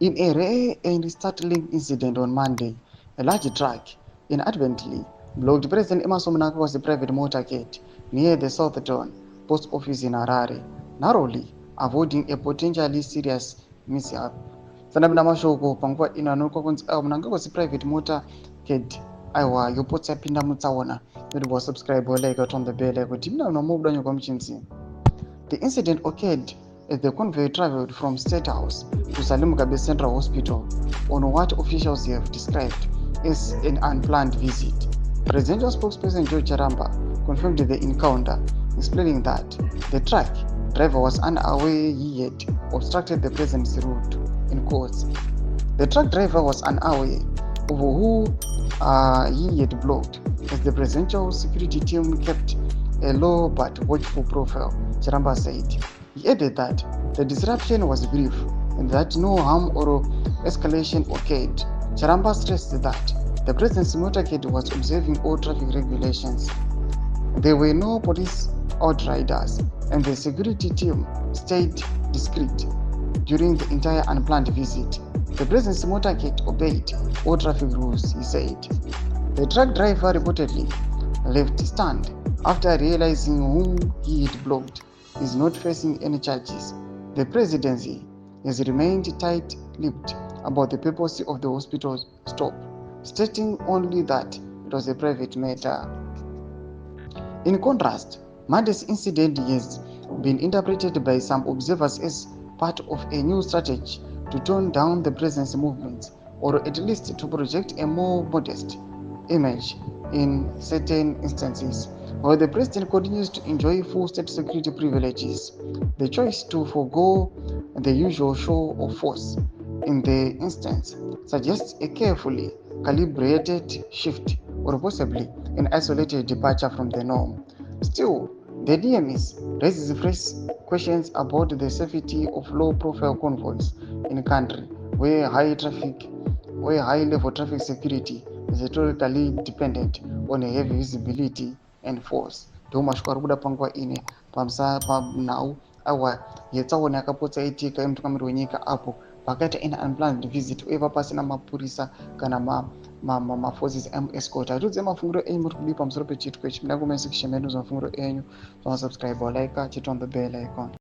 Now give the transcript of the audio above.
In a rare and startling incident on Monday, a large truck inadvertently blocked President Emmerson Mnangagwa's private motorcade near the Southern Post Office in Harare, narrowly avoiding a potentially serious mishap. Sanabina mashoko panguva ino anoonekwa kunzi Mnangagwa's private motorcade aiwa yopotsa yapinda mutsaona. Kuti wasubscribe like turn the bell kuti muna unomubuda nyuka muchinzi. The incident occurred as the convoy traveled from State House to Salim Mugabe Central Hospital on what officials have described as an unplanned visit. Presidential spokesperson George Charamba confirmed the encounter, explaining that the truck driver was unaware he had obstructed the president's route. In quotes, the truck driver was unaware of who he had blocked, as the presidential security team kept a low but watchful profile, Charamba said. He added that the disruption was brief and that no harm or escalation occurred. Charamba stressed that the president's motorcade was observing all traffic regulations. There were no police outriders, and the security team stayed discreet during the entire unplanned visit. The president's motorcade obeyed all traffic rules, he said. The truck driver reportedly left stunned after realizing whom he had blocked is not facing any charges. The presidency has remained tight-lipped about the purpose of the hospital stop, stating only that it was a private matter. In contrast, Monday's incident has been interpreted by some observers as part of a new strategy to tone down the president's movements, or at least to project a more modest image in certain instances. While the president continues to enjoy full state security privileges, the choice to forego the usual show of force in the instance suggests a carefully calibrated shift or possibly an isolated departure from the norm. Still, the DMS raises fresh questions about the safety of low-profile convoys in a country where high-level traffic security is historically dependent on a heavy visibility and force. Ndomashoko ari kuda panguva ine pamnhau awa yetsaona yakapotsa itika yemutungamiri wenyika apo pakaita an unplanned visit uye papasina mapurisa kana maforces escort. Hatudze mafungiro enyu muri kudii pamusoro pechitiko ichi. Muda kumasection medu mafungiro enyu. Subscribe or like, chit on the bell icon.